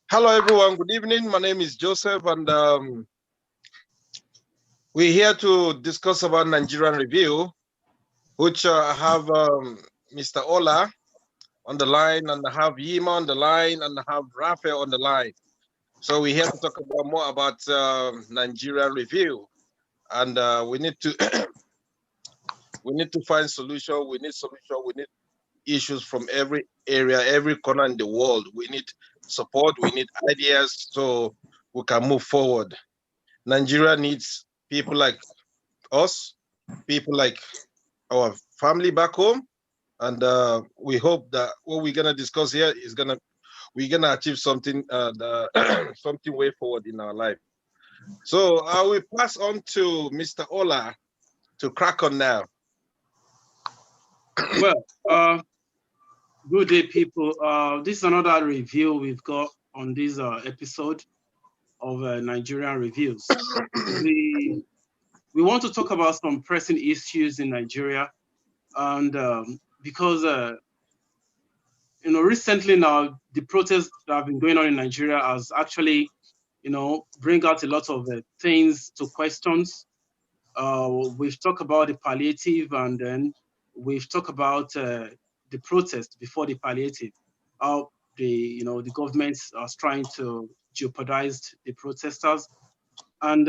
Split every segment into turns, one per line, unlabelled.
Hello, everyone. Good evening. My name is Joseph, and we're here to discuss about Nigerian review, which I have Mr. Ola on the line, and I have Yima on the line, and I have Raphael on the line. So we're here to talk about more about Nigerian review, and we need to we need to find solution. We need solution. We need issues from every area, every corner in the world. We need support. We need ideas so we can move forward. Nigeria needs people like us, people like our family back home, and we hope that what we're gonna discuss here is gonna we're gonna achieve something something way forward in our life. So I will pass on to Mr. Ola to crack on now.
Well, good day, people. This is another review we've got on this episode of Nigerian reviews. We we want to talk about some pressing issues in Nigeria, and because recently now the protests that have been going on in Nigeria has actually bring out a lot of things to questions. We've talked about the palliative, and then we've talked about the protest before the palliative. How the government is trying to jeopardize the protesters, and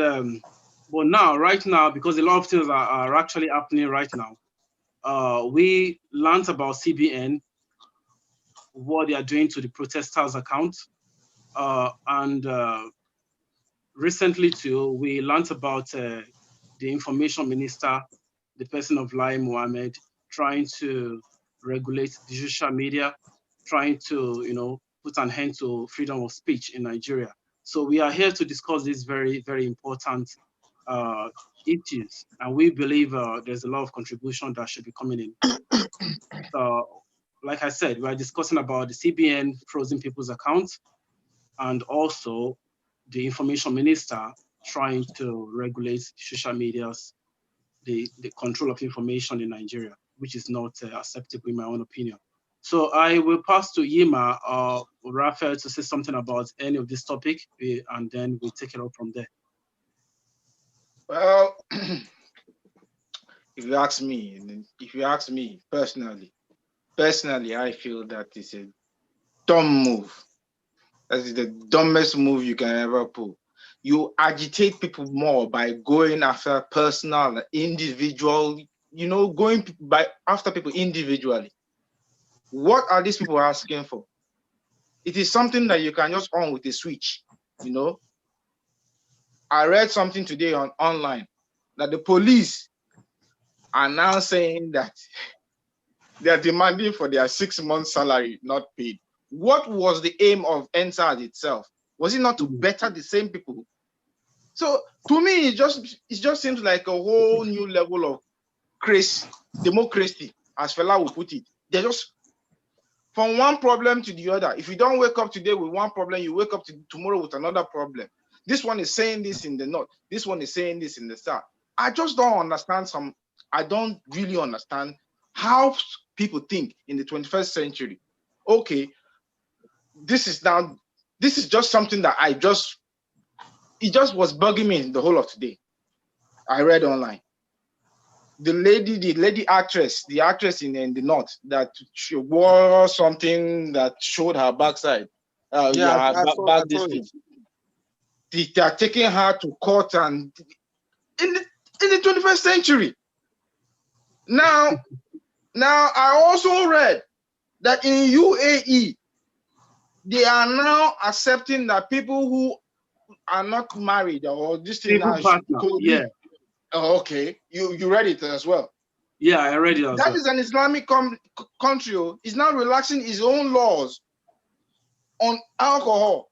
but now, right now, because a lot of things are actually happening right now. We learned about CBN, what they are doing to the protesters' account, and recently too, we learned about the information minister, the person of Lai Mohammed, trying to regulate the social media, trying to, put an end to freedom of speech in Nigeria. So we are here to discuss these very, very important uh, issues, and we believe there's a lot of contribution that should be coming in. So, like I said, we are discussing about the CBN frozen people's accounts, and also the information minister trying to regulate social medias, the control of information in Nigeria, which is not acceptable in my own opinion. So I will pass to Yima or Raphael to say something about any of this topic, and then we take it up from there.
Well, if you ask me personally, I feel that it's a dumb move. That is the dumbest move you can ever pull. You agitate people more by going after personal, individual, going by after people individually. What are these people asking for? It is something that you can just on with a switch. I read something today online that the police are now saying that they are demanding for their 6 months salary not paid. What was the aim of NSAS itself? Was it not to better the same people? So to me, it just seems like a whole new level of democracy, as Fela would put it. They're just from one problem to the other. If you don't wake up today with one problem, you wake up tomorrow with another problem. This one is saying this in the north. This one is saying this in the south. I just don't understand I don't really understand how people think in the 21st century. Okay, this is just something that it just was bugging me the whole of today. I read online. The lady actress, the actress in the north, that she wore something that showed her backside.
Yeah, I
Back this
saw it.
thing. They are taking her to court, and in the 21st century. Now I also read that in UAE, they are now accepting that people who are not married or this thing
Civil
now
partner, yeah.
Oh, okay, you read it as well.
Yeah, I read it as
That
well.
is an Islamic country. Is now relaxing its own laws on alcohol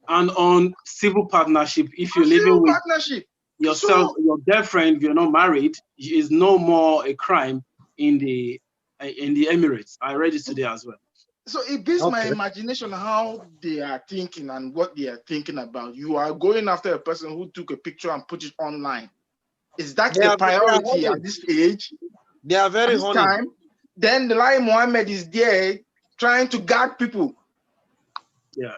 And on civil partnership, if you're living
civil
with
partnership.
yourself,
So
your girlfriend, if you're not married, is no more a crime in the Emirates. I read it today as well.
So it beats my
Okay.
imagination how they are thinking and what they are thinking about. You are going after a person who took a picture and put it online. Is that
They
the
are
priority
honest.
at this age,
They are
at
very
this
honest.
time? Then the Lai Mohammed is there trying to guard people.
Yeah.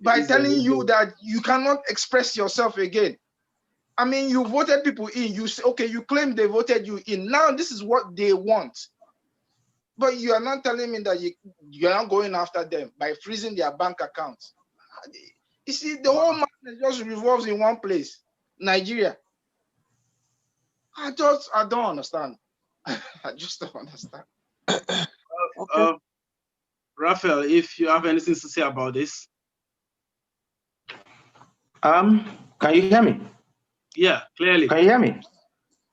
By telling you that you cannot express yourself again. I mean, you voted people in. You say, okay, you claim they voted you in. Now this is what they want. But you are not telling me that you are not going after them by freezing their bank accounts. You see, the whole matter just revolves in one place, Nigeria. I don't understand. I just don't understand.
Okay. Raphael, if you have anything to say about this.
Can you hear me?
Yeah, clearly.
Can you hear me?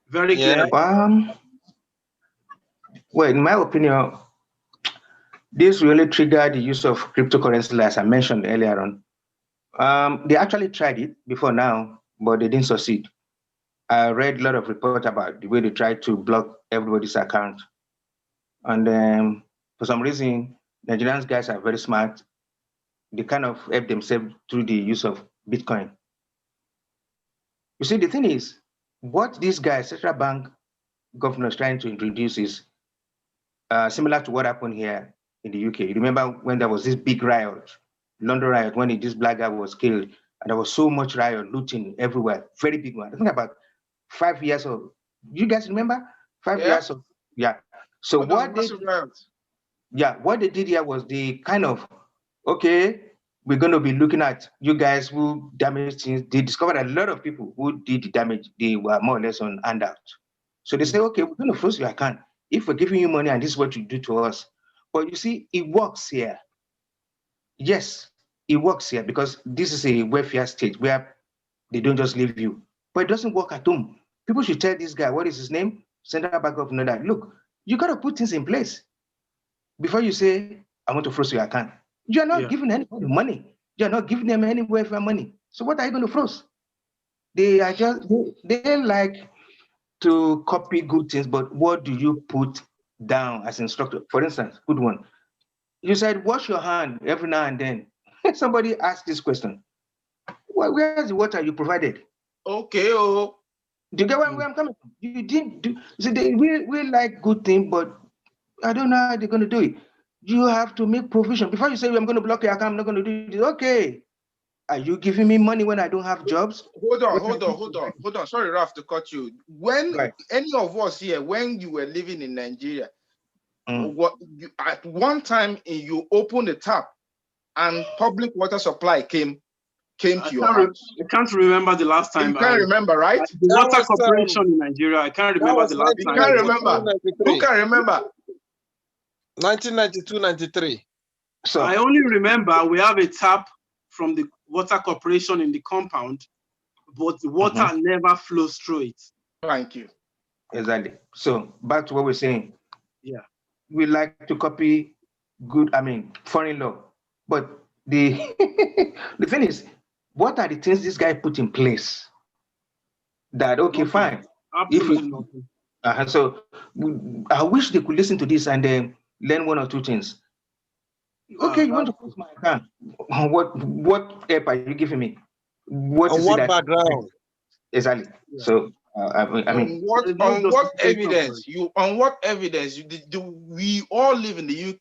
Very clearly.
Well, in my opinion, this really triggered the use of cryptocurrency, as I mentioned earlier on. They actually tried it before now, but they didn't succeed. I read a lot of reports about the way they tried to block everybody's account. And for some reason, Nigerian guys are very smart. They kind of help themselves through the use of Bitcoin. You see, the thing is, what this guy, central bank governor, is trying to introduce is similar to what happened here in the UK. You remember when there was this big riot, London riot, when this black guy was killed, and there was so much riot, looting everywhere, very big one. I think about 5 years old. You guys remember? 5 years old. Yeah. So what they did here was they kind of, okay, we're going to be looking at you guys who damaged things. They discovered a lot of people who did the damage. They were more or less on handout. So they say, okay, we're going to freeze your account if we're giving you money and this is what you do to us. But you see, it works here. Yes, it works here because this is a welfare state where they don't just leave you. But it doesn't work at home. People should tell this guy, what is his name? Central Bank Governor, that look, you got to put things in place before you say, I want to freeze your account. You're not giving anybody money. You're not giving them any welfare money. So what are you going to freeze? They are just, they like to copy good things, but what do you put down as instructor? For instance, good one. You said, wash your hand every now and then. Somebody asked this question. Where's the water you provided?
Okay,
Do you get where I'm coming from? You didn't do. So we like good things, but I don't know how they're going to do it. You have to make provision. Before you say, I'm going to block your account, I'm not going to do this. Okay. Are you giving me money when I don't have jobs?
Hold on. Sorry, Raf, to cut you. When any of us here, when you were living in Nigeria, at one time you opened the tap and public water supply came to your house.
I can't remember the last time.
You can't remember, right?
The Water Corporation in Nigeria. I can't remember the last time.
You can't remember. Who can remember?
1992, 93.
So I only remember we have a tap from the Water Corporation in the compound, but the water never flows through it.
Thank you.
Exactly. So back to what we're saying.
Yeah.
We like to copy foreign law. But the the thing is, what are the things this guy put in place that, okay, fine.
Absolutely nothing.
So I wish they could listen to this and then learn one or two things. Okay, you want to close my account. What help are you giving me? What is
what background?
Exactly. Yeah. So
on what evidence we all live in the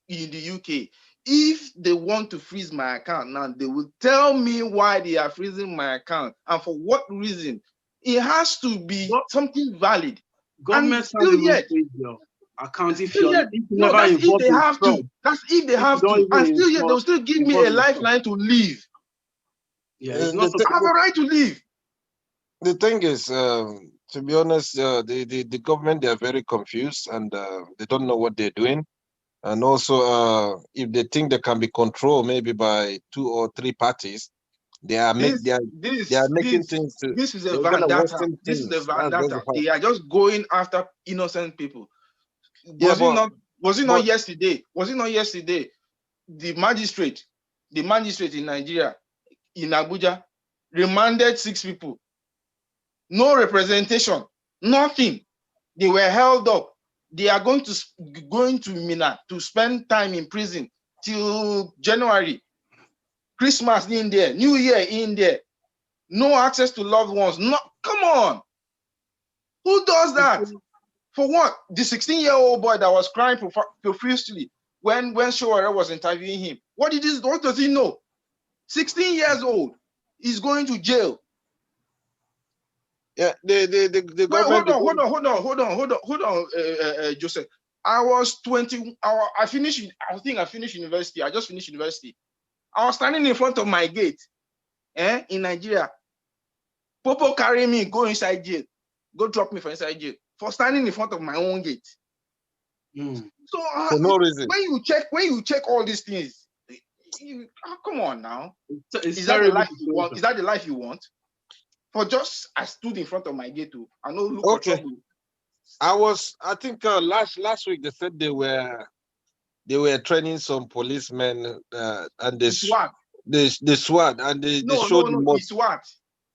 UK. If they want to freeze my account now, they will tell me why they are freezing my account and for what reason. It has to be something valid.
Government still yet account if you never
that's if they have to. That's if they have to. And still yet they'll still give me a lifeline to leave.
Yeah, it's not
I have a right to leave.
The thing is, to be honest, the government, they are very confused and they don't know what they're doing. And also, if they think they can be controlled maybe by 2 or 3 parties, they are making things.
This is a vendetta. This is a vendetta. They are just going after innocent people. Was it not yesterday? The magistrate in Nigeria, in Abuja, remanded 6 people. No representation, nothing. They were held up. They are going to Mina to spend time in prison till January. Christmas in there, New Year in there. No access to loved ones. No, come on. Who does that? For what? The 16-year-old boy that was crying profusely when Showore was interviewing him. What does he know? 16 years old. He's going to jail.
Yeah, the government.
Hold on, Joseph. I was 20. I think I finished university. I just finished university. I was standing in front of my gate, in Nigeria. Popo carry me, go inside jail, go drop me for inside jail for standing in front of my own gate. So
for no reason.
when you check all these things, come on now.
Is that the life you want?
Is that the life you want? For just I stood in front of my gate too. I know look
Okay.
for trouble.
I think last week they said they were training some policemen and the SWAT and they showed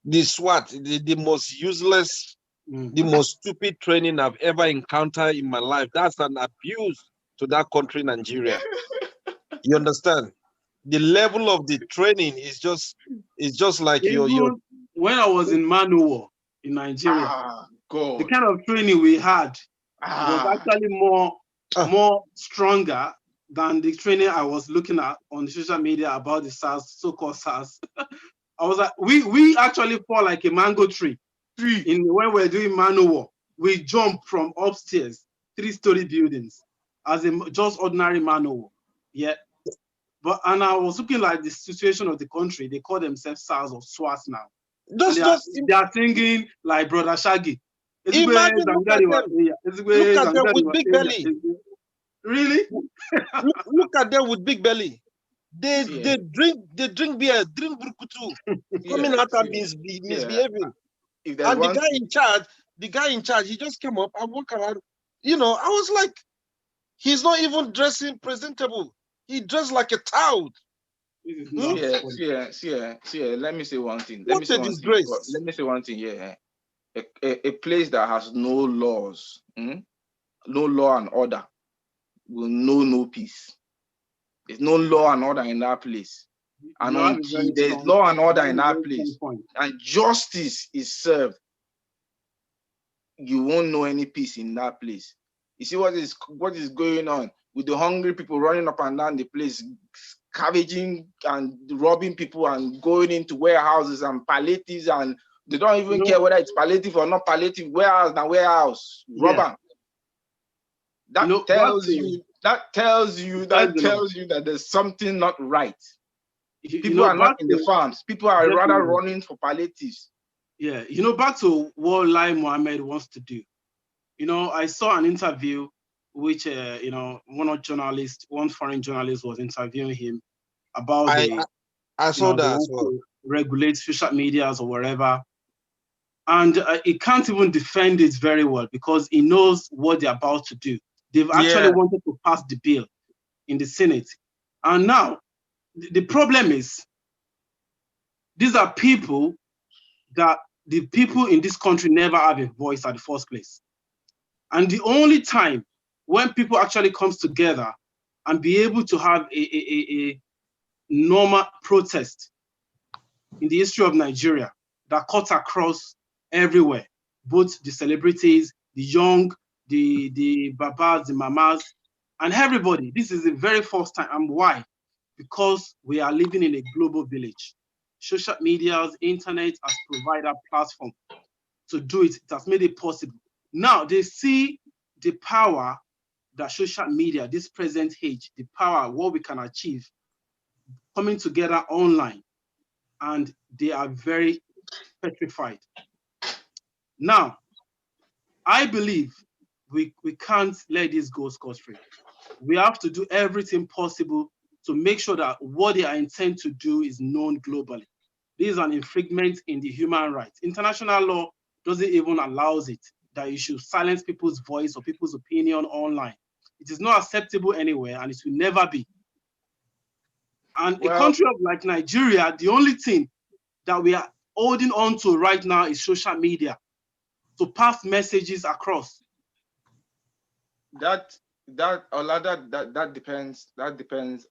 the SWAT, the most useless, the most stupid training I've ever encountered in my life. That's an abuse to that country, Nigeria. You understand? The level of the training is just like your.
When I was in Manuwa in Nigeria,
God.
the kind of training we had was actually more stronger than the training I was looking at on social media about the SARS, so-called SARS. I was like, we actually fall like a mango tree. When we're doing Manuwa, we jump from upstairs, 3-story buildings, as just ordinary Manuwa. Yeah. And I was looking like the situation of the country. They call themselves SARS or SWAT now. They are singing like Brother Shaggy.
Imagine, look at them with big belly.
Really?
look at them with big belly. They drink beer, drink burkutu, coming out and misbehaving. And the guy in charge, he just came up and walked around. I was like, he's not even dressing presentable. He dressed like a tout.
Let me say one thing.
What a disgrace.
Let me say one thing. Yeah, a place that has no laws, no law and order, will know no peace. There's no law and order in that place. And until there's law and order in that place and justice is served, you won't know any peace in that place. You see what is going on with the hungry people running up and down the place, scavenging and robbing people and going into warehouses and palliatives, and they don't even care whether it's palliative or not palliative. Warehouse, robber. That tells you that there's something not right. People are not in the farms. People are rather running for palliatives.
Yeah, back to what Lai Mohammed wants to do. I saw an interview which one foreign journalist was interviewing him about
I saw that as well.
Regulate social medias or whatever. And he can't even defend it very well because he knows what they're about to do. They've actually wanted to pass the bill in the Senate. And now, the problem is, these are people that the people in this country never have a voice at the first place. And the only time when people actually comes together and be able to have a normal protest in the history of Nigeria that cuts across everywhere, both the celebrities, the young, the babas, the mamas, and everybody. This is the very first time. And why? Because we are living in a global village. Social medias, internet has provided a platform to do it. It has made it possible. Now they see the power that social media, this present age, the power, what we can achieve coming together online, and they are very petrified. Now, I believe we can't let this go scot-free. We have to do everything possible to make sure that what they are intending to do is known globally. This is an infringement in the human rights. International law doesn't even allow it, that you should silence people's voice or people's opinion online. It is not acceptable anywhere, and it will never be. And a country like Nigeria, the only thing that we are holding on to right now is social media to pass messages across.
That depends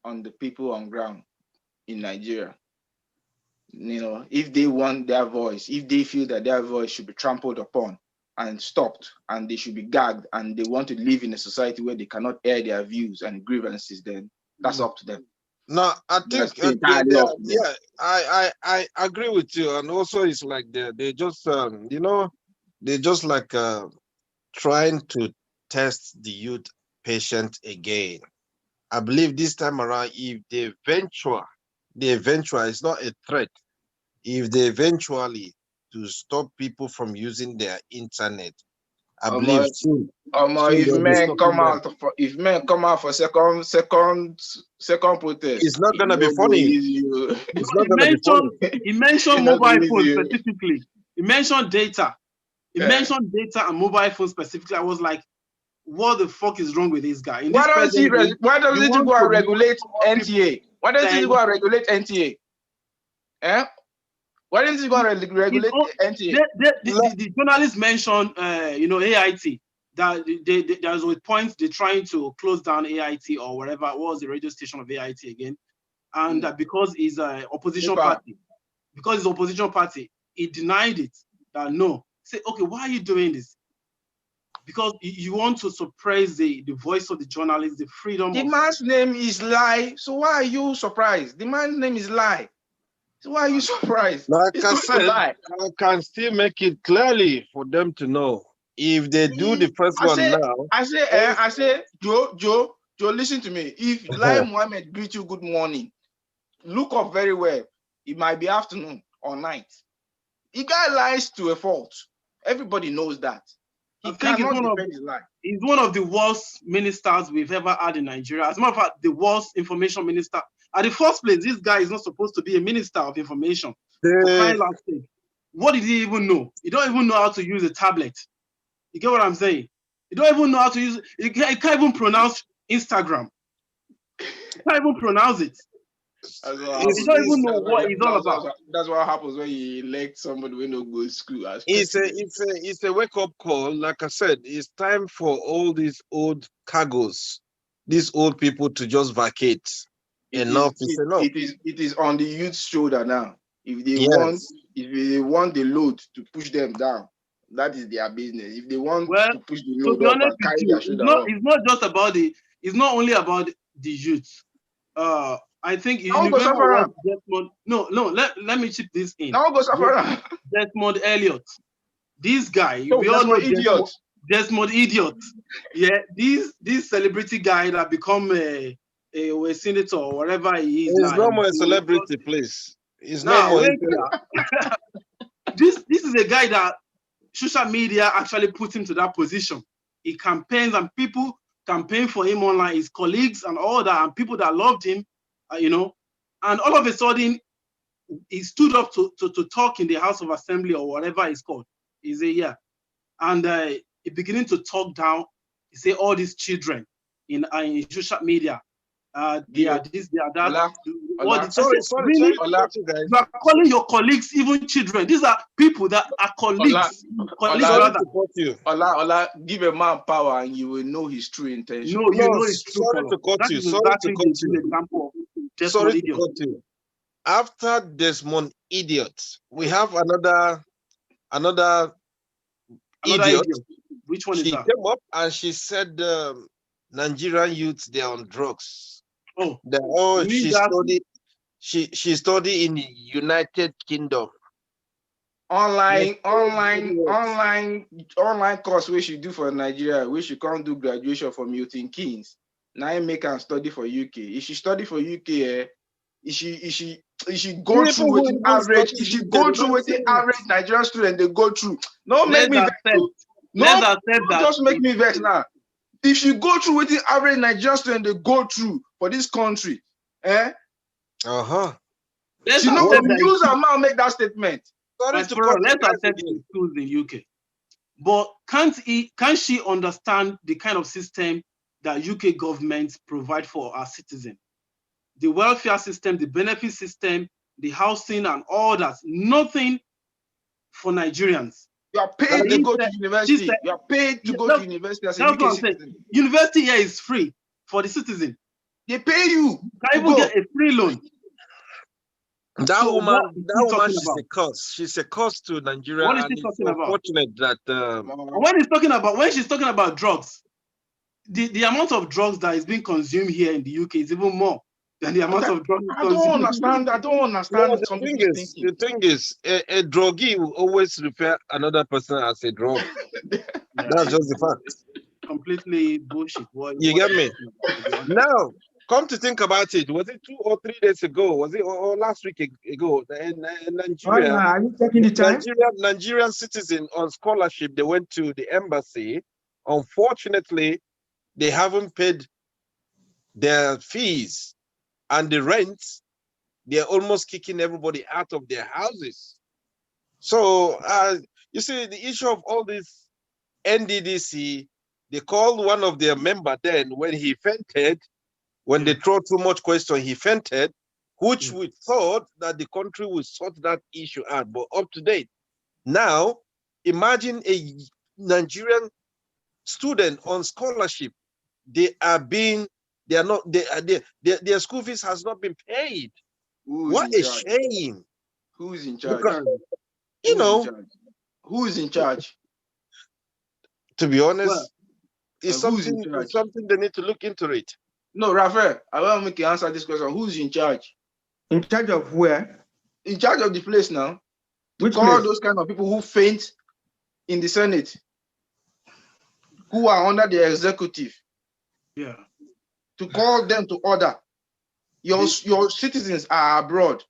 on the people on ground in Nigeria. If they want their voice, if they feel that their voice should be trampled upon and stopped, and they should be gagged, and they want to live in a society where they cannot air their views and grievances, then that's up to them.
No, I think yeah, I agree with you, and also it's like they just you know, they just like trying to test the youth patient again. I believe this time around, if they venture is not a threat. If they eventually to stop people from using their internet, I believe soon
If
they'll be
men
stopping
come
them.
out for second protest,
It's not
it
gonna be
no go
funny.
easy.
It's not gonna be funny.
He mentioned
It no go
mobile phones
easy.
specifically. He mentioned data. He mentioned data and mobile phones specifically. I was like, what the fuck is wrong with this guy? In this present day,
Why
you
doesn't he
want
go and
to know
regulate
what people
NTA? Why doesn't he
think.
go and regulate NTA? Eh? Why didn't he go and
His
regulate
own-
NTA?
the journalist mentioned, you know, AIT. That there's a point they're trying to close down AIT or whatever. What was the radio station of AIT again? And that because he's an opposition party, he denied it. That no, say okay, why are you doing this? Because you want to suppress the voice of the journalist, the freedom
The
of.
man's name is Lie. So why are you surprised? The man's name is Lie. So why are you surprised?
Like
He's
I
going to
said,
lie.
I can still make it clearly for them to know. If they do the first one now,
I say, Joe, listen to me. If Lai Mohammed greet you good morning, look up very well. It might be afternoon or night. The guy lies to a fault. Everybody knows that. He cannot defend his lie.
He's one of the worst ministers we've ever had in Nigeria. As a matter of fact, the worst information minister. At the first place, this guy is not supposed to be a minister of information. For crying out loud. What did he even know? He don't even know how to use a tablet. You get what I'm saying? You don't even know how to use it. You can't even pronounce Instagram. You can't even pronounce it. You don't even know what it's all about.
That's what happens when you elect somebody when no go to school.
It's a wake-up call. Like I said, it's time for all these old cargoes, these old people to just vacate. Enough is enough.
It is on the youth's shoulder now. If they want the load to push them down, that is their business. If they want to push the load up and carry their shoulder up.
It's not just about it's not only about the youth. I think
let
me chip this in.
Now go suffer.
Desmond Elliott. This guy,
we all know
Desmond Idiot. Yeah, this celebrity guy that become a senator or whatever he is.
He's no more a celebrity, please. He's no more.
This is a guy that social media actually put him to that position. He campaigns and people campaign for him online, his colleagues and all that, and people that loved him, you know, and all of a sudden he stood up to talk in the House of Assembly or whatever it's called. He's a and he beginning to talk down. He say all these children in social media, they are this, they are that.
Sorry,
really? You are calling your colleagues even children. These are people that are colleagues.
Ola, give a man power and you will know his true intention.
No, you know his true
sorry to cut you. Sorry to cut you. Sorry to cut you. After Desmond Idiot, we have another idiot.
Which one is that?
She came up and she said Nigerian youths, they're on drugs. She studied in the United Kingdom.
Online course we should do for Nigeria. We should come do graduation from Milton Keynes. Now I make and study for UK. If she study for UK, if she go through what the average, if she go through what the average Nigerian student they go through. No, make me vex. No, just make me vex now. If you go through what the average Nigerian student they go through for this country,
She
not gonna use her mouth make that statement.
Let's accept the schools in UK. But can't she understand the kind of system that UK government provide for our citizens? The welfare system, the benefit system, the housing and all that. Nothing for Nigerians.
You are paid to go to university. You are paid to go to university as a UK citizen.
University here is free for the citizen.
They pay you.
Can even get a free loan.
That woman, she's a curse. She's a curse to Nigeria.
What is she talking about?
Unfortunate that
when she's talking about drugs, the amount of drugs that is being consumed here in the UK is even more. than the amount of drugs.
I don't understand. I don't understand
No,
some people's thinking.
the thing is, a druggie will always refer another person as a drug. That's just the fact.
It's completely bullshit.
You get me? Now, come to think about it, was it 2 or 3 days ago? Was it or last week ago? In Nigeria,
Are you taking the time?
Nigerian citizen on scholarship, they went to the embassy. Unfortunately, they haven't paid their fees and the rent. They're almost kicking everybody out of their houses. So you see, the issue of all this NDDC, they called one of their members then when he fainted, when they throw too much question, he fainted, which we thought that the country would sort that issue out. But up to date, now imagine a Nigerian student on scholarship. Their school fees has not been paid. What a shame.
Who's in charge?
Because, you know,
who's in charge?
To be honest,
Well,
it's something they need to look into it.
No, Raphael, I want to make you answer this question. Who's in charge?
In charge of where?
In charge of the place now. To
Which
call
place?
those kind of people who faint in the Senate, who are under the executive.
Yeah.
To call them to order. Your citizens are abroad,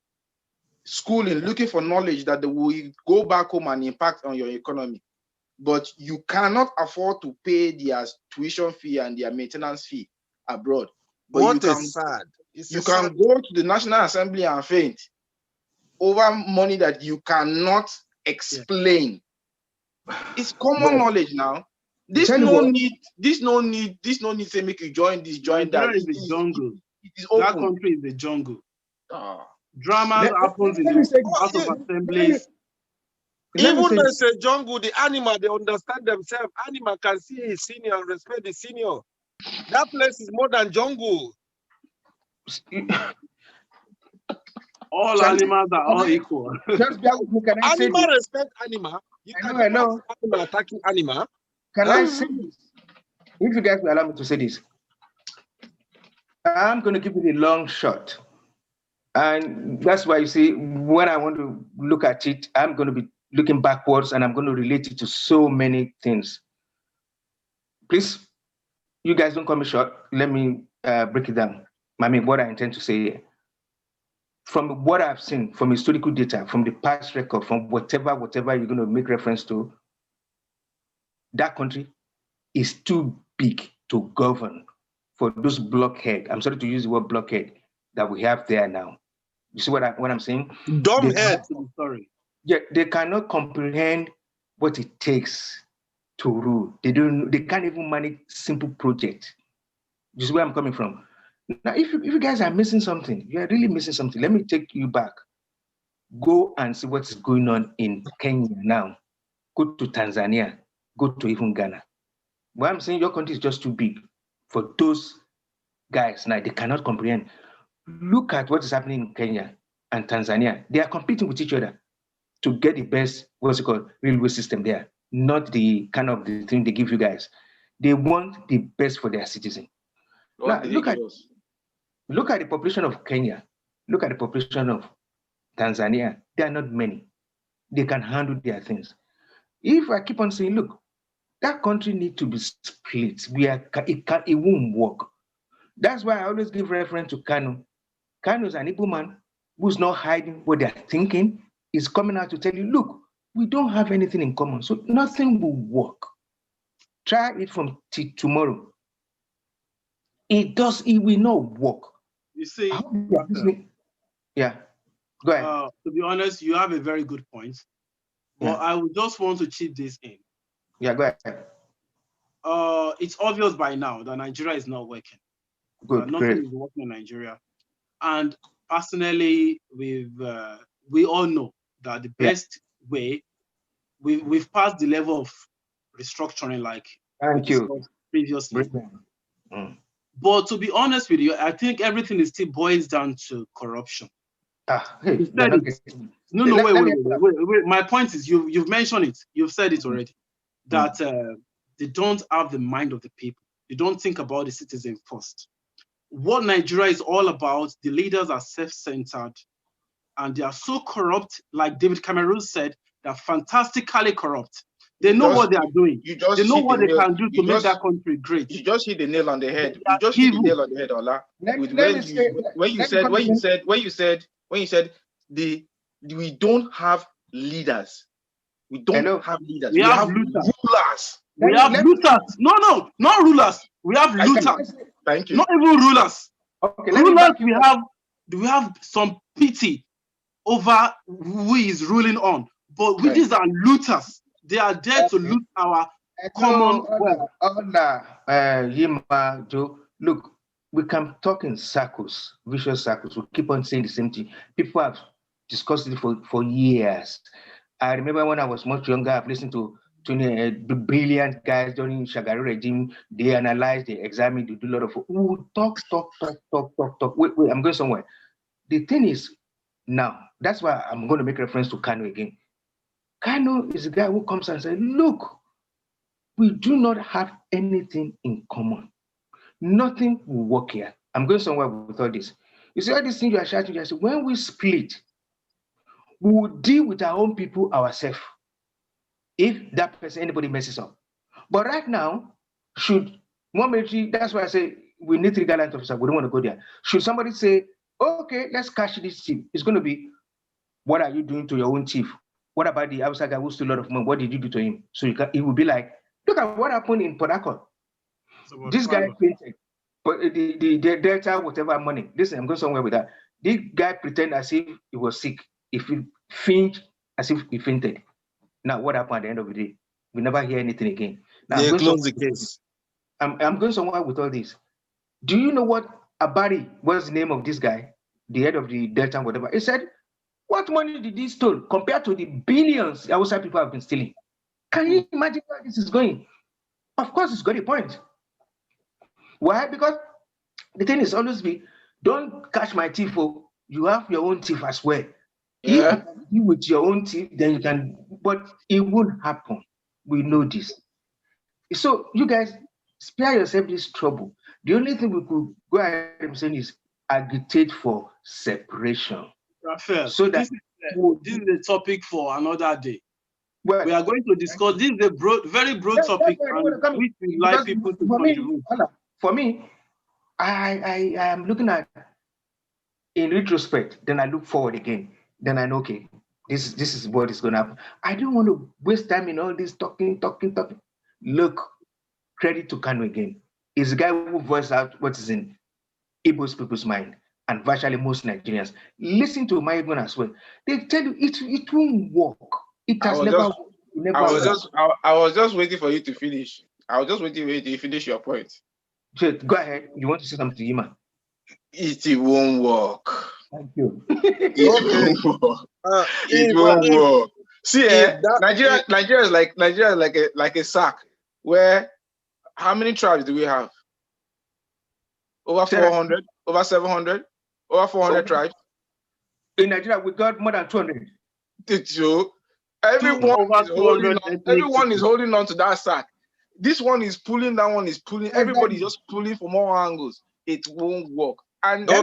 schooling, looking for knowledge that they will go back home and impact on your economy. But you cannot afford to pay their tuition fee and their maintenance fee abroad. But
what is sad?
You can go to the National Assembly and faint over money that you cannot explain. It's common knowledge now. This no need say make you join this, join that.
Nigeria is the jungle.
It is open.
That country is the jungle. Dramas happens in the House of Assemblies.
Even as a jungle, the animal, they understand themselves. Animal can see his senior and respect the senior. That place is more than jungle.
All animals are all equal.
Animal respect animal. You
I know.
Animal attacking animal.
Can I say this? If you guys will allow me to say this, I'm going to give it a long shot. And that's why you see, when I want to look at it, I'm going to be looking backwards and I'm going to relate it to so many things. Please, you guys don't call me short. Let me break it down. I mean, what I intend to say. From what I've seen, from historical data, from the past record, from whatever you're going to make reference to, that country is too big to govern for those blockhead. I'm sorry to use the word blockhead that we have there now. You see what I'm saying?
Dumbhead.
Sorry.
Yeah, they cannot comprehend what it takes to rule. They can't even manage simple projects. This is where I'm coming from. Now, if you guys are missing something, you are really missing something. Let me take you back. Go and see what's going on in Kenya now. Go to Tanzania. Go to even Ghana. What I'm saying, your country is just too big for those guys. Now, they cannot comprehend. Look at what is happening in Kenya and Tanzania. They are competing with each other to get the best, what's it called, railway system there. Not the kind of the thing they give you guys. They want the best for their citizen. Now, look at the population of Kenya. Look at the population of Tanzania. There are not many. They can handle their things. If I keep on saying, look, that country needs to be split. It won't work. That's why I always give reference to Kanu. Kanu is an Igbo man who's not hiding what they're thinking. He's coming out to tell you, look, we don't have anything in common, so nothing will work. Try it from tomorrow. It will not work.
You see,
yeah, go ahead.
To be honest, you have a very good point. But I would just want to chip this in.
Yeah, go ahead.
It's obvious by now that Nigeria is not working.
Good,
nothing is working in Nigeria. And personally, we all know that the best way, we've passed the level of restructuring like previously. But to be honest with you, I think everything is still boils down to corruption.
Wait.
My point is, you've mentioned it. You've said it already. That they don't have the mind of the people. They don't think about the citizen first. what Nigeria is all about. The leaders are self-centered and they are so corrupt, like David Cameron said, they're fantastically corrupt. They know what they are doing. They know what they can do to make that country great.
You just hit the nail on the head.
You just hit the
nail on the head, Ola. We don't have leaders. We don't have leaders.
We have looters.
Rulers.
We have looters. No, not rulers. We have looters.
Thank you.
Not even rulers.
Okay,
rulers, we have some pity over who is ruling on. But these are looters. They are there to loot our common wealth.
Look, we can talk in circles, vicious circles. We keep on saying the same thing. People have discussed it for years. I remember when I was much younger, I've listened to the brilliant guys during Shagari regime. They analyze, they examine, they do a lot of talk. Wait, I'm going somewhere. The thing is, now, that's why I'm going to make reference to Kano again. Kano is a guy who comes and says, look, we do not have anything in common. Nothing will work here. I'm going somewhere with all this. You see, all these things you are shouting, when we split, we will deal with our own people ourselves. If that person, anybody messes up. But right now, should one military, that's why I say we need 3 gallant officers, we don't want to go there. Should somebody say, okay, let's catch this chief, it's going to be, what are you doing to your own chief? What about the outside guy who stole a lot of money? What did you do to him? So it will be like, look at what happened in Port Harcourt. This guy painted, but the Delta, whatever money. Listen, I'm going somewhere with that. This guy pretended as if he was sick. If he fainted, as if he fainted. Now, what happened at the end of the day? We never hear anything again. Now,
they close the case.
I'm going somewhere with all this. Do you know what Abari was the name of this guy, the head of the Delta, whatever? He said, what money did he steal compared to the billions outside people have been stealing? Can you imagine where this is going? Of course, it's got a point. Why? Because the thing is always be, don't catch my thief. You have your own thief as well.
Yeah.
If you with your own thief, then you can, but it won't happen. We know this. So you guys spare yourself this trouble. The only thing we could go ahead and say is agitate for separation.
Raphael,
so that
this is a topic for another day.
Well,
we are going to discuss. This is a very broad topic, and which we like people to contribute.
For me, I am looking at in retrospect. Then I look forward again. Then I know, okay, this is what is going to happen. I don't want to waste time in all this talking. Look, credit to Kanu again. He's the guy who voiced out what is in Igbo's people's mind. And virtually most Nigerians listen to my Igbo as well. They tell you it won't work. It has never.
I was just waiting for you to finish. I was just waiting for you to finish your point.
So go ahead. You want to say something to Yima?
It won't work.
Thank you.
It won't work. It won't work. See, Nigeria is like a sack. Where how many tribes do we have? Over 400, over 700, over 400 tribes.
In Nigeria, we got more than 200.
Everyone is holding on to that sack. This one is pulling, that one is pulling. Everybody's just pulling from all angles. It won't work. And the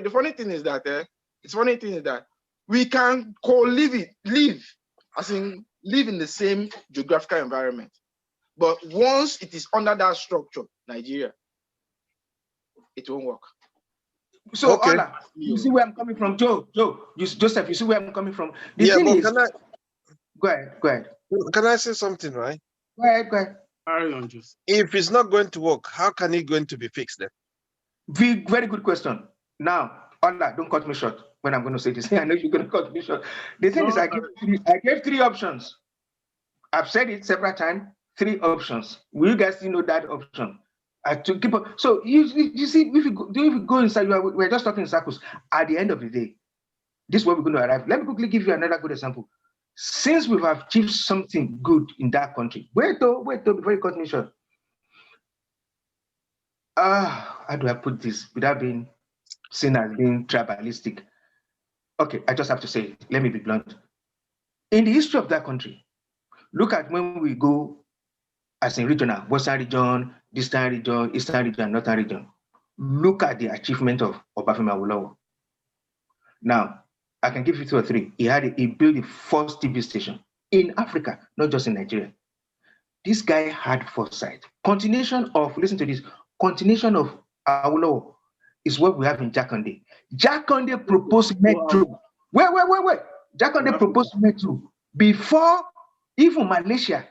funny thing is that we can live in the same geographical environment. But once it is under that structure, Nigeria, it won't work.
So, Ola, you see where I'm coming from, Joseph, you see where I'm coming from. The thing is, go ahead.
Can I say something, right?
Go ahead.
If it's not going to work, how can it going to be fixed then?
Very good question. Now, Ola, don't cut me short when I'm going to say this. I know you're going to cut me short. The thing is, I gave 3 options. I've said it several times. 3 options. Will you guys know that option? To keep up. So you see, if you go inside, we're just talking in circles. At the end of the day, this is where we're going to arrive. Let me quickly give you another good example. Since we've achieved something good in that country, wait though, before you cut me short. How do I put this without being seen as being tribalistic? Okay, I just have to say it. Let me be blunt. In the history of that country, look at when we go as in regional, Western region, distant region, eastern region, northern region. Look at the achievement of Obafemi Awolowo. Now, I can give you 2 or 3. He built the first TV station in Africa, not just in Nigeria. This guy had foresight. Continuation of, listen to this, continuation of Awolowo is what we have in Jakande. Jakande proposed metro. Wait. Jakande proposed metro before even Malaysia,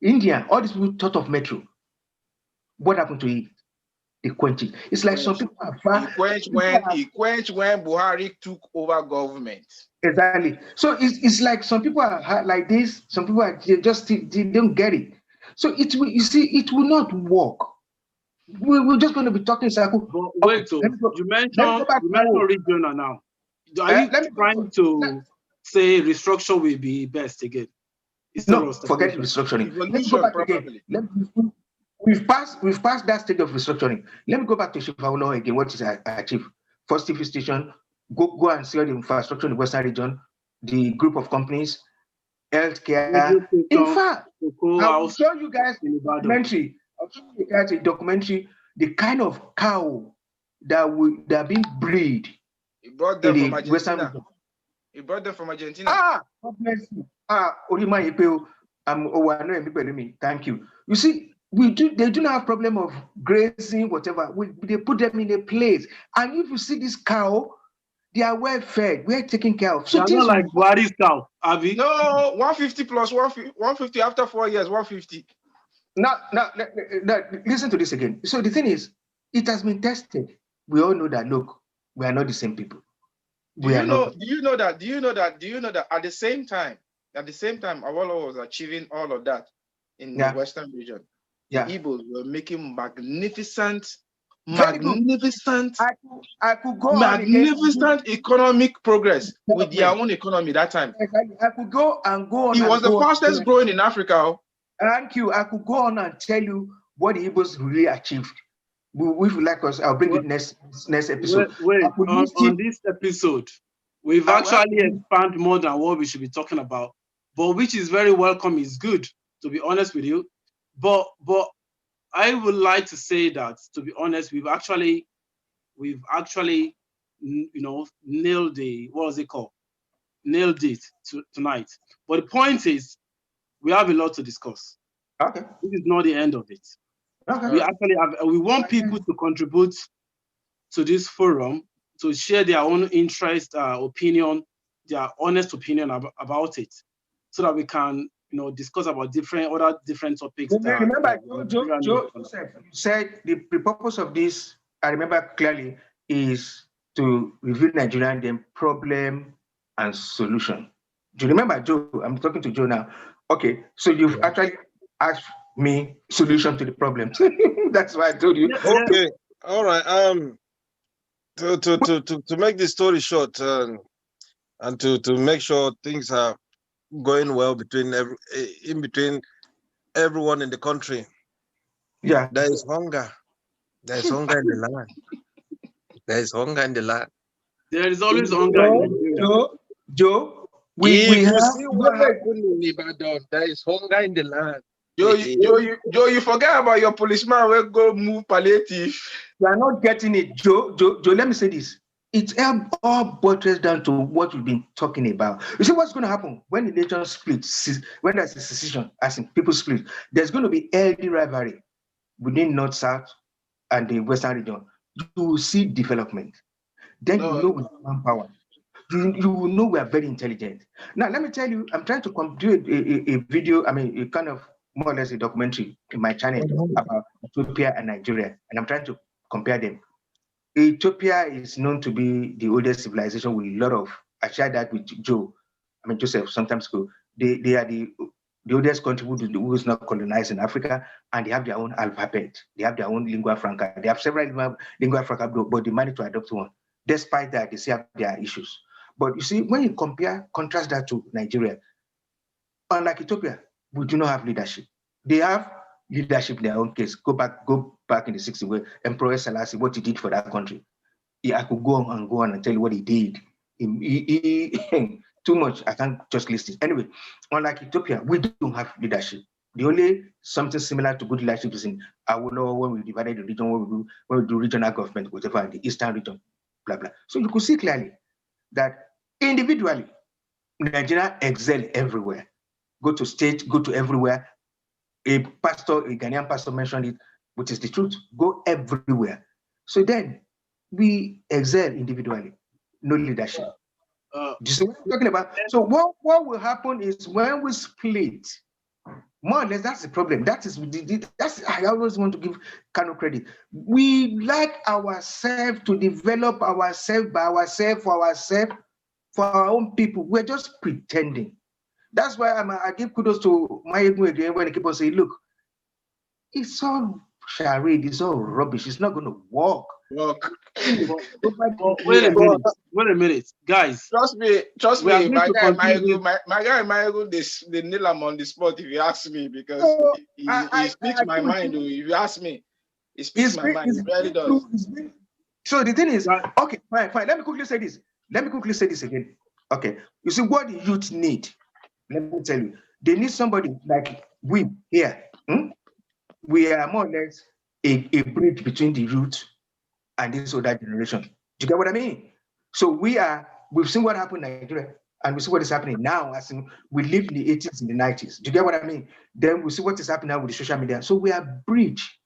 India, all these people thought of metro. What happened to it? They quenched it. It's like some people are far.
He quenched when Buhari took over government.
Exactly. So it's like some people are like this, some people are they don't get it. So it will, you see, it will not work. We're just going to be talking circle.
Wait, so you mentioned regional now. Are you trying to say restructure will be best again?
No, forget restructuring. Let's go back again. We've passed that stage of restructuring. Let me go back to Shifawolo again. What is achieved? First TV station, go and see all the infrastructure in the Western region, the group of companies, healthcare. In fact, I'll show you guys a documentary, the kind of cow that are being bred.
He brought them from Argentina. He brought them from Argentina.
God bless you. Thank you. You see, they do not have problem of grazing, whatever. They put them in a place. And if you see this cow, they are well fed, we're taken care of.
So things like Buhari's cow, Avi?
No, 150 plus 150 after 4 years, 150.
Now, listen to this again. So the thing is, it has been tested. We all know that, look, we are not the same people.
Do you know that at the same time, Awolowo was achieving all of that in the Western region. The Igbos were making magnificent I could go magnificent economic progress with their own economy that time.
I could go on.
He was the fastest growing in Africa.
Thank you. I could go on and tell you what the Igbos really achieved. If you like us, I'll bring it next episode.
Wait, on this episode, we've actually expanded more than what we should be talking about, but which is very welcome, is good, to be honest with you. But I would like to say that, to be honest, we've actually, nailed it tonight. But the point is, we have a lot to discuss.
Okay.
This is not the end of it. Okay. We want people to contribute to this forum, to share their own interest, opinion, their honest opinion about it, so that we can, discuss about other different topics.
Remember, Joe said the purpose of this, I remember clearly, is to review Nigerian then problem and solution. Do you remember, Joe? I'm talking to Joe now. Okay, so you've actually asked me solution to the problem. That's why I told you.
Okay, all right. To make this story short, and to make sure things are going well between everyone in the country.
Yeah.
There is hunger. There is hunger in the land. There is hunger in the land.
There is always hunger.
Joe,
we see what happened in Ibadan. There is hunger in the land.
Joe, you forget about your policeman will go move palliative.
You are not getting it, Joe, let me say this. It's all buttressed down to what we've been talking about. You see what's going to happen when the nation splits, when there's a secession, as in people split, there's going to be healthy rivalry within North-South and the Western region. You will see development. Then you know we have manpower. You will know we are very intelligent. Now, let me tell you, I'm trying to do a video, a kind of more or less a documentary in my channel about Ethiopia and Nigeria, and I'm trying to compare them. Ethiopia is known to be the oldest civilization with a lot of, I shared that with Joseph sometimes ago. They are the oldest country who is not colonized in Africa, and they have their own alphabet. They have their own lingua franca. They have several lingua franca, but they managed to adopt one. Despite that, they still have their issues. But you see, when you contrast that to Nigeria, unlike Ethiopia, we do not have leadership. They have leadership in their own case. Go back in the 60s, where Emperor Selassie, what he did for that country. I could go on and tell you what he did. He too much, I can't just list it. Anyway, unlike Ethiopia, we don't have leadership. The only something similar to good leadership is in Awolowo when we divided the region, when we do regional government, whatever, in the eastern region, blah, blah. So you could see clearly that individually, Nigeria excel everywhere. Go to state, go to everywhere. A Ghanaian pastor mentioned it, which is the truth. Go everywhere. So then we excel individually, no leadership. Do you see what I'm talking about? So what will happen is when we split, more or less, that's the problem. That's I always want to give Kano credit. We like ourselves to develop ourselves by ourselves, for our own people. We're just pretending. That's why I give kudos to Mayegun again when he keep on saying, look, it's all charade, it's all rubbish, it's not going to work.
Wait a minute, guys.
Trust me, my guy Mayegun, they nail him on the spot if you ask me, because he speaks my mind. If you ask me, he speaks my mind. He really does.
So the thing is, okay, fine. Let me quickly say this again. Okay, you see what the youth need. Let me tell you, they need somebody like we here. We are more or less a bridge between the youth and this other generation. Do you get what I mean? So we've seen what happened in Nigeria, and we see what is happening now. As in, we lived in the 80s and the 90s. Do you get what I mean? Then we see what is happening now with the social media. So we are bridge.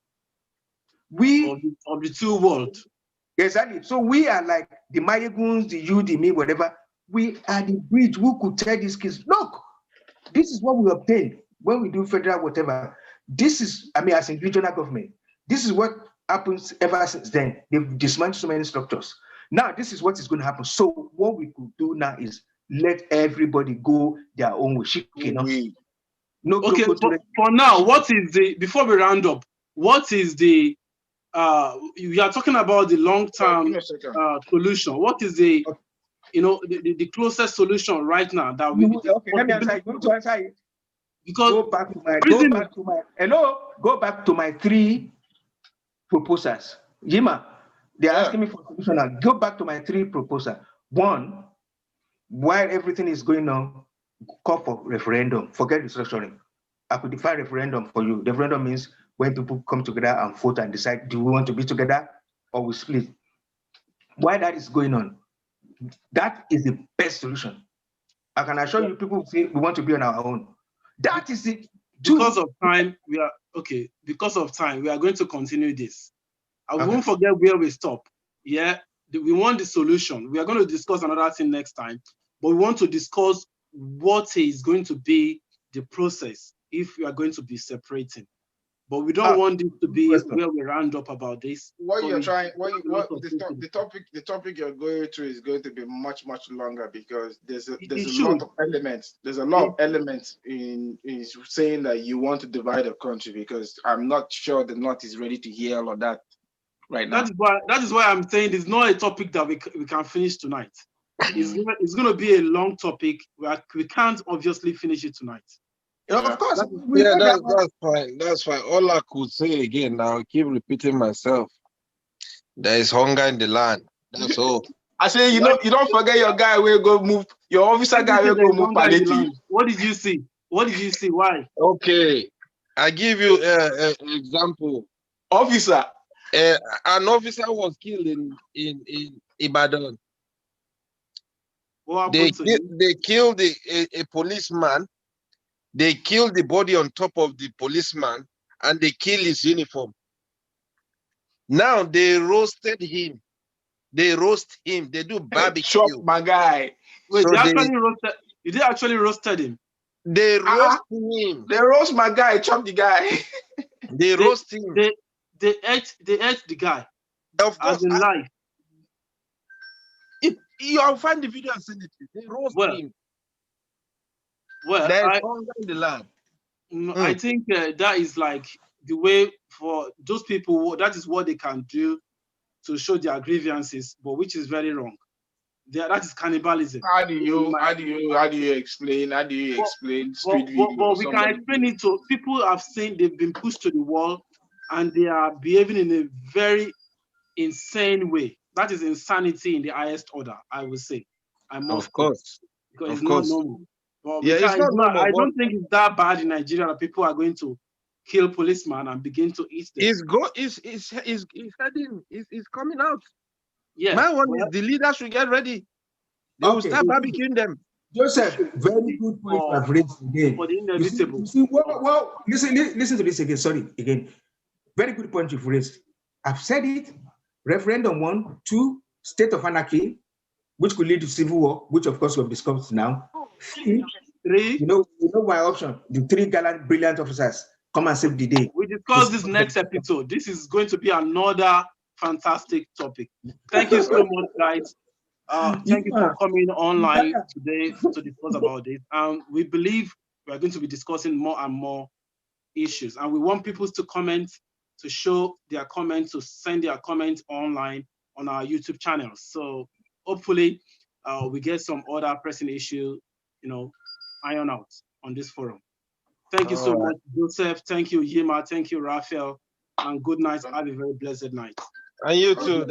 Of the two worlds.
Exactly. So we are like the Mayeguns, the you, the me, whatever. We are the bridge who could tell these kids, look, this is what we obtain when we do federal whatever. This is, as in regional government, this is what happens ever since then. They've dismantled so many structures. Now, this is what is going to happen. So what we could do now is let everybody go their own way.
No, okay, for now, before we round up, what is the, we are talking about the long-term solution. What is the, the closest solution right now that we...
Okay, let me answer it. Because go back to my 3 proposals. Jima, they're asking me for a solution now. Go back to my 3 proposals. 1, while everything is going on, call for referendum. Forget restructuring. I could define referendum for you. Referendum means when people come together and vote and decide, do we want to be together or we split? While that is going on, that is the best solution. I can assure you, people say we want to be on our own. That is it.
Because of time, we are going to continue this. I won't forget where we stop. Yeah, we want the solution. We are going to discuss another thing next time, but we want to discuss what is going to be the process if we are going to be separating. But we don't want this to be where we round up about this.
The topic you're going through is going to be much longer, because there's a lot of elements. There's a lot of elements in saying that you want to divide the country, because I'm not sure the North is ready to hear all of that right now.
That is why I'm saying it's not a topic that we can finish tonight. It's going to be a long topic. We can't obviously finish it tonight.
Of course.
That's fine. That's fine. All I could say again, now I keep repeating myself. There is hunger in the land. That's all.
I say, you don't forget your guy will go move, your officer guy will go move palliative.
What did you see? Why?
Okay. I give you an example.
Officer.
An officer was killed in Ibadan. They killed a policeman. They killed the body on top of the policeman, and they killed his uniform. Now they roasted him. They roast him. They do barbecue.
Chop my guy.
Wait, they actually roasted him.
They roast him.
They roast my guy. Chop the guy.
They roast him.
They ate the guy.
Of course,
as in life.
You'll find the video and send it to you. They roast him.
Well,
there's hunger in the land.
I think that is like the way for those people. That is what they can do to show their grievances, but which is very wrong. That is cannibalism.
How do you explain street video?
But we can explain it to people. Have seen they've been pushed to the wall, and they are behaving in a very insane way. That is insanity in the highest order, I would say.
Of course,
because it's not normal. Well,
Yeah, it's not normal.
I don't think it's that bad in Nigeria that people are going to kill policemen and begin to eat them.
It's heading. It's coming out.
Yeah.
My one is the leaders should get ready. They will start barbecuing them.
Joseph, very good point you have raised again.
For the inevitable.
You see, well, listen to this again. Sorry, again. Very good point you've raised. I've said it. Referendum 1, 2, state of anarchy, which could lead to civil war, which of course we have discussed now. 3, you know my option. The 3 gallant, brilliant officers come and save the day.
We discuss this next episode. This is going to be another fantastic topic. Thank you so much, guys. Thank you for coming online today to discuss about this. We believe we are going to be discussing more and more issues, and we want people to comment, to show their comments, to send their comments online on our YouTube channel. So hopefully we get some other pressing issue, iron out on this forum. Thank you so much, Joseph. Thank you, Yima. Thank you, Raphael. And good night. Have a very blessed night.
And you too.